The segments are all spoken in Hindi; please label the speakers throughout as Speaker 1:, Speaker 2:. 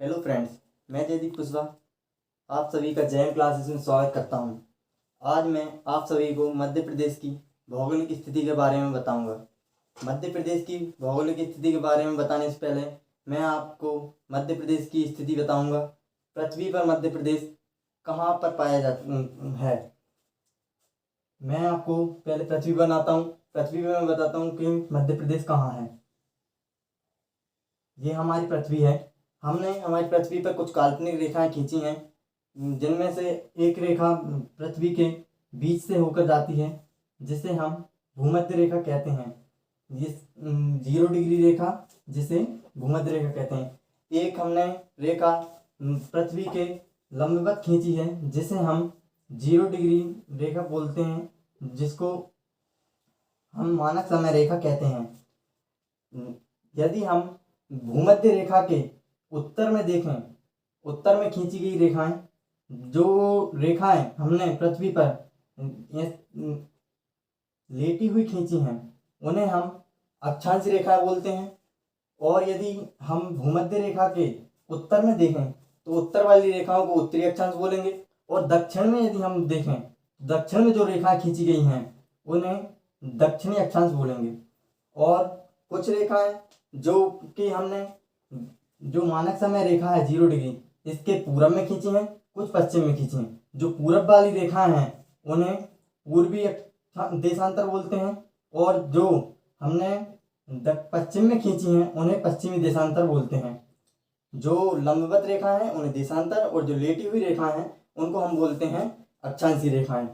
Speaker 1: हेलो फ्रेंड्स, मैं जयदीप कुशवाहा आप सभी का जैम क्लासेस में स्वागत करता हूं। आज मैं आप सभी को मध्य प्रदेश की भौगोलिक स्थिति के बारे में बताऊंगा। मध्य प्रदेश की भौगोलिक स्थिति के बारे में बताने से पहले मैं आपको मध्य प्रदेश की स्थिति बताऊंगा। पृथ्वी पर मध्य प्रदेश कहाँ पर पाया जाता है। मैं आपको पहले पृथ्वी बनाता हूँ। पृथ्वी पर मैं बताता हूँ कि मध्य प्रदेश कहाँ है। ये हमारी पृथ्वी है। हमने हमारी पृथ्वी पर कुछ काल्पनिक रेखाएं खींची हैं, जिनमें से एक रेखा पृथ्वी के बीच से होकर जाती है, जिसे हम भूमध्य रेखा कहते हैं। जिस 0 डिग्री रेखा जिसे भूमध्य रेखा कहते हैं। एक हमने रेखा पृथ्वी के लंबवत खींची है, जिसे हम 0 डिग्री रेखा बोलते हैं, जिसको हम मानक समय रेखा कहते हैं। यदि हम भूमध्य रेखा के उत्तर में देखें, उत्तर में खींची गई रेखाएं, जो रेखाएं हमने पृथ्वी पर लेटी हुई खींची हैं, उन्हें हम अक्षांश रेखा बोलते हैं। और यदि हम भूमध्य रेखा के उत्तर में देखें तो उत्तर वाली रेखाओं को उत्तरी अक्षांश बोलेंगे। और दक्षिण में यदि हम देखें, दक्षिण में जो रेखाएं खींची गई हैं उन्हें दक्षिणी अक्षांश बोलेंगे। और कुछ रेखाएं जो कि हमने जो मानक समय रेखा है 0 डिग्री, इसके पूरब में खींची हैं, कुछ पश्चिम में खींची हैं। जो पूरब वाली रेखाएं हैं उन्हें पूर्वी देशांतर बोलते हैं, और जो हमने पश्चिम में खींची हैं उन्हें पश्चिमी देशांतर बोलते हैं। जो लंबवत रेखा है उन्हें देशांतर, और जो लेटी हुई रेखाएं हैं उनको हम बोलते हैं अक्षांशीय रेखाएं।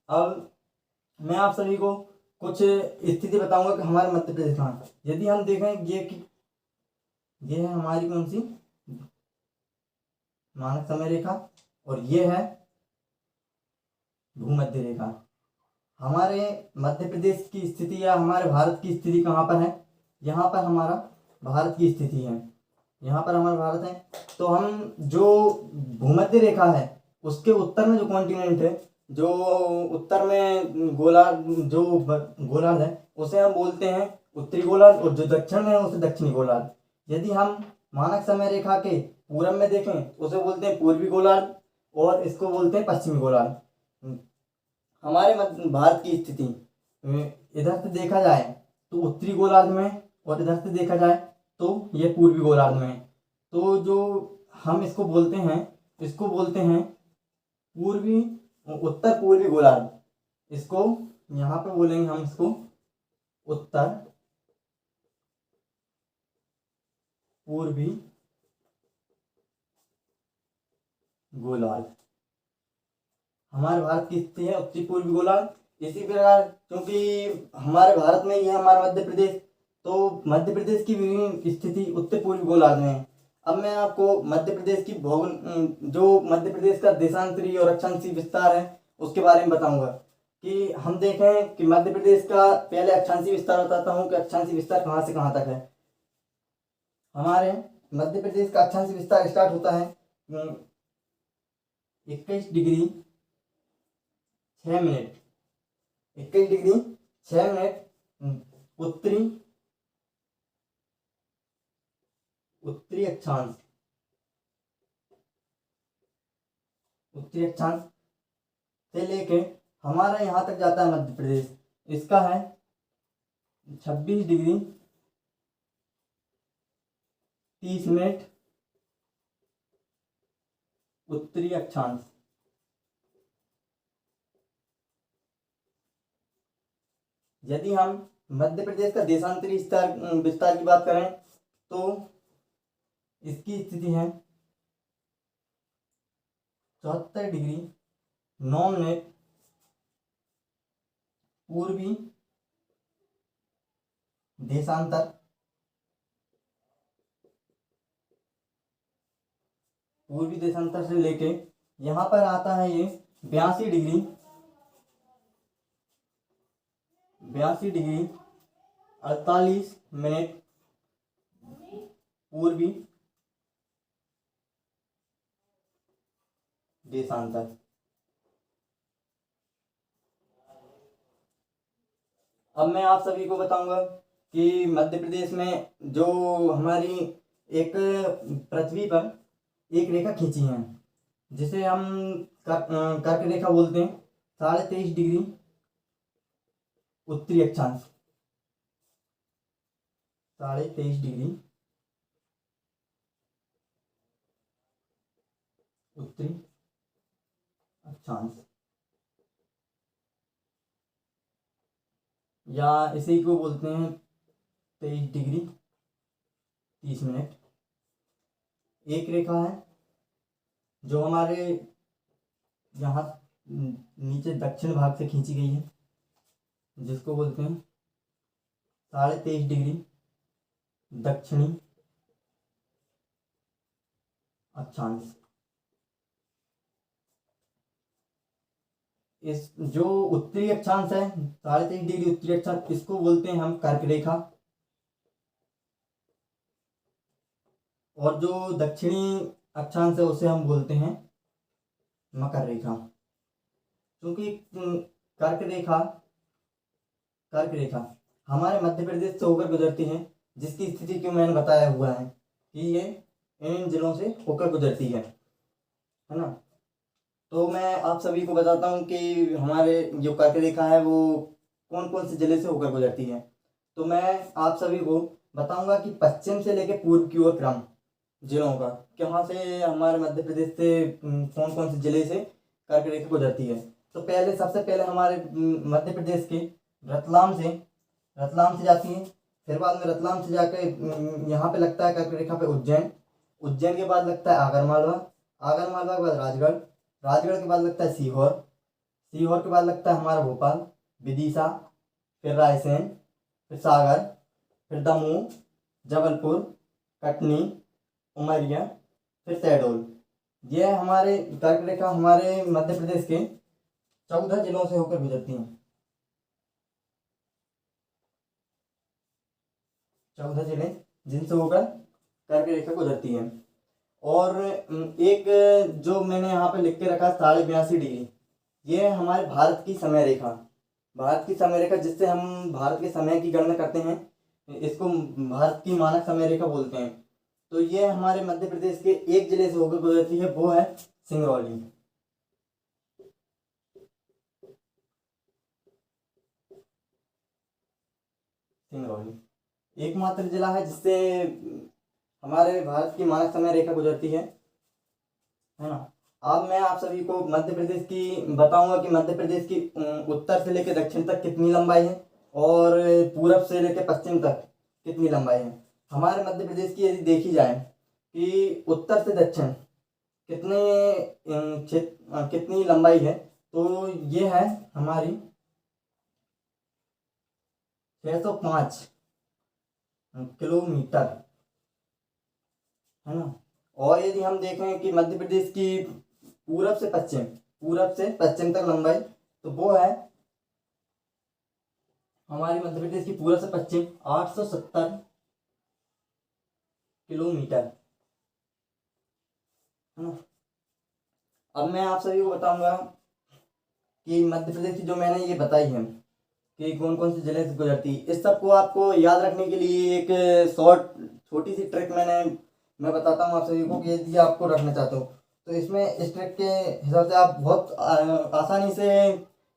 Speaker 1: अब मैं आप सभी को कुछ स्थिति बताऊंगा कि हमारे मध्य प्रदेश कहाँ है। यदि हम देखें ये है हमारी कौन सी मानक समय रेखा, और ये है भूमध्य रेखा। हमारे मध्य प्रदेश की स्थिति या हमारे भारत की स्थिति कहाँ पर है? यहाँ पर हमारा भारत की स्थिति है। यहाँ पर हमारा भारत है। तो हम जो भूमध्य रेखा है उसके उत्तर में जो कॉन्टिनेंट है, जो उत्तर में गोलार्ध है, उसे हम बोलते हैं उत्तरी गोलार्ध, और जो दक्षिण में है उसे दक्षिणी गोलार्ध। यदि हम मानक समय रेखा के पूरब में देखें उसे बोलते हैं पूर्वी गोलार्ध, और इसको बोलते हैं पश्चिमी गोलार्ध। हमारे भारत की स्थिति इधर से देखा जाए तो उत्तरी गोलार्ध में, और इधर से देखा जाए तो ये पूर्वी गोलार्ध में। तो जो हम इसको बोलते हैं पूर्वी उत्तर पूर्वी गोलार्ध। इसको यहाँ पे बोलेंगे हम इसको उत्तर पूर्वी गोलार्ध। हमारे भारत की स्थिति है उत्तरी पूर्वी गोलार्ध। इसी प्रकार क्योंकि हमारे भारत में ही है हमारा मध्य प्रदेश, तो मध्य प्रदेश की भी स्थिति उत्तर पूर्वी गोलार्ध में है। अब मैं आपको मध्य प्रदेश की जो मध्य प्रदेश का देशांतरी और अक्षांशीय विस्तार है उसके बारे में बताऊंगा। कि हम देखें कि मध्य प्रदेश का पहले अक्षांशीय विस्तार बताता हूँ कि अक्षांशीय विस्तार कहाँ से कहाँ तक है। हमारे मध्य प्रदेश का अक्षांशीय विस्तार स्टार्ट होता है 21 डिग्री 6 मिनट 21 डिग्री 6 मिनट उत्तरी अक्षांश से लेके हमारा यहाँ तक जाता है मध्य प्रदेश। इसका है 26 डिग्री 30 मिनट उत्तरी अक्षांश। यदि हम मध्य प्रदेश का देशांतरी विस्तार की बात करें तो इसकी स्थिति है 74 डिग्री 9 मिनट पूर्वी देशांतर। पूर्वी देशांतर से लेके यहाँ पर आता है ये 82 डिग्री 48 मिनट पूर्वी देशांतर। अब मैं आप सभी को बताऊंगा कि मध्य प्रदेश में जो हमारी एक पृथ्वी पर एक रेखा खींची है जिसे हम कर्क रेखा बोलते हैं, 23.5 डिग्री उत्तरी अक्षांश, 23.5 डिग्री उत्तरी अक्षांश, या इसी को बोलते हैं 23 डिग्री 30 मिनट। एक रेखा है जो हमारे यहाँ नीचे दक्षिण भाग से खींची गई है, जिसको बोलते हैं 23.5 डिग्री दक्षिणी अक्षांश। इस जो उत्तरी अक्षांश है 23.5 डिग्री उत्तरी अक्षांश, इसको बोलते हैं हम कर्क रेखा, और जो दक्षिणी अक्षांश है उसे हम बोलते हैं मकर रेखा। क्योंकि कर्क रेखा हमारे मध्य प्रदेश से होकर गुजरती है, जिसकी स्थिति क्यों मैंने बताया हुआ है कि ये इन जिलों से होकर गुजरती है ना। तो मैं आप सभी को बताता हूँ कि हमारे जो कर्क रेखा है वो कौन कौन से जिले से होकर गुजरती है। तो मैं आप सभी को बताऊंगा कि पश्चिम से लेकर पूर्व की ओर क्रम जिलों का, कहाँ से हमारे मध्य प्रदेश से कौन कौन से जिले से कर्क रेखा गुजरती है। तो सबसे पहले हमारे मध्य प्रदेश के रतलाम से जाती है, फिर बाद में रतलाम से जाकर यहाँ पे लगता है कर्क रेखा पे उज्जैन के बाद लगता है आगरमालवा के बाद राजगढ़ के बाद लगता है सीहोर के बाद लगता है हमारा भोपाल, विदिशा, फिर रायसेन, फिर सागर, फिर दमोह, जबलपुर, कटनी, उमरिया, फिर शहडोल। यह हमारे कर्क रेखा हमारे मध्य प्रदेश के 14 जिलों से होकर गुजरती हैं। 14 जिले जिनसे होकर कर्क रेखा गुजरती है। और एक जो मैंने यहाँ पे लिख के रखा 82.5 डिग्री, ये हमारे भारत की समय रेखा जिससे हम भारत के समय की गणना करते हैं, इसको भारत की मानक समय रेखा बोलते हैं। तो ये हमारे मध्य प्रदेश के एक जिले से होकर गुजरती है, वो है सिंगरौली। एकमात्र जिला है जिससे हमारे भारत की मानक समय रेखा गुजरती है ना। अब मैं आप सभी को मध्य प्रदेश की बताऊंगा कि मध्य प्रदेश की उत्तर से लेकर दक्षिण तक कितनी लंबाई है और पूरब से लेकर पश्चिम तक कितनी लंबाई है। हमारे मध्य प्रदेश की यदि देखी जाए कि उत्तर से दक्षिण कितनी लंबाई है, तो ये है हमारी 605 किलोमीटर, है ना। और यदि हम देखें कि मध्य प्रदेश की पूरब से पश्चिम तक लंबाई, तो वो है हमारी मध्य प्रदेश की पूरब से पश्चिम 870 किलोमीटर, है ना। अब मैं आप सभी को बताऊंगा कि मध्य प्रदेश की जो मैंने ये बताई है कि कौन कौन से जिले से गुजरती है, इस सबको आपको याद रखने के लिए एक छोटी सी ट्रिक मैं बताता हूँ आप सभी को कि यदि आपको रखना चाहते हो तो इसमें इस ट्रिक के हिसाब से आप बहुत आसानी से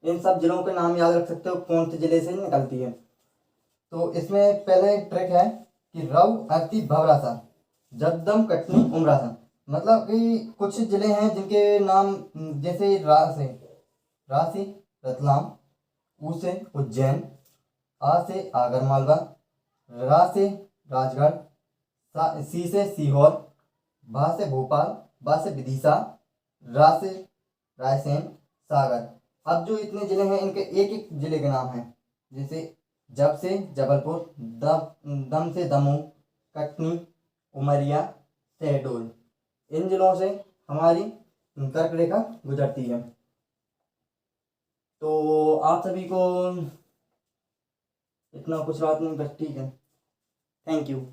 Speaker 1: इन सब जिलों के नाम याद रख सकते हो, कौन से जिले से निकलती है। तो इसमें पहले ट्रिक है कि रऊ, अरती, भवरासा, जगदम, कटनी, उमरासन। मतलब कि कुछ जिले हैं जिनके नाम जैसे रा से रतलाम, उ से उज्जैन, आ से आगरमालवा, रा से राजगढ़, सी से सीहोर, भा से भोपाल, बा से विदिशा, रा से रायसेन, सागर। अब जो इतने जिले हैं इनके एक एक जिले के नाम हैं, जैसे जब से जबलपुर, दम से दमोह, कटनी, उमरिया, शहडोल। इन जिलों से हमारी कर्क रेखा गुजरती है। तो आप सभी को इतना कुछ बात नहीं, बस ठीक है। Thank you.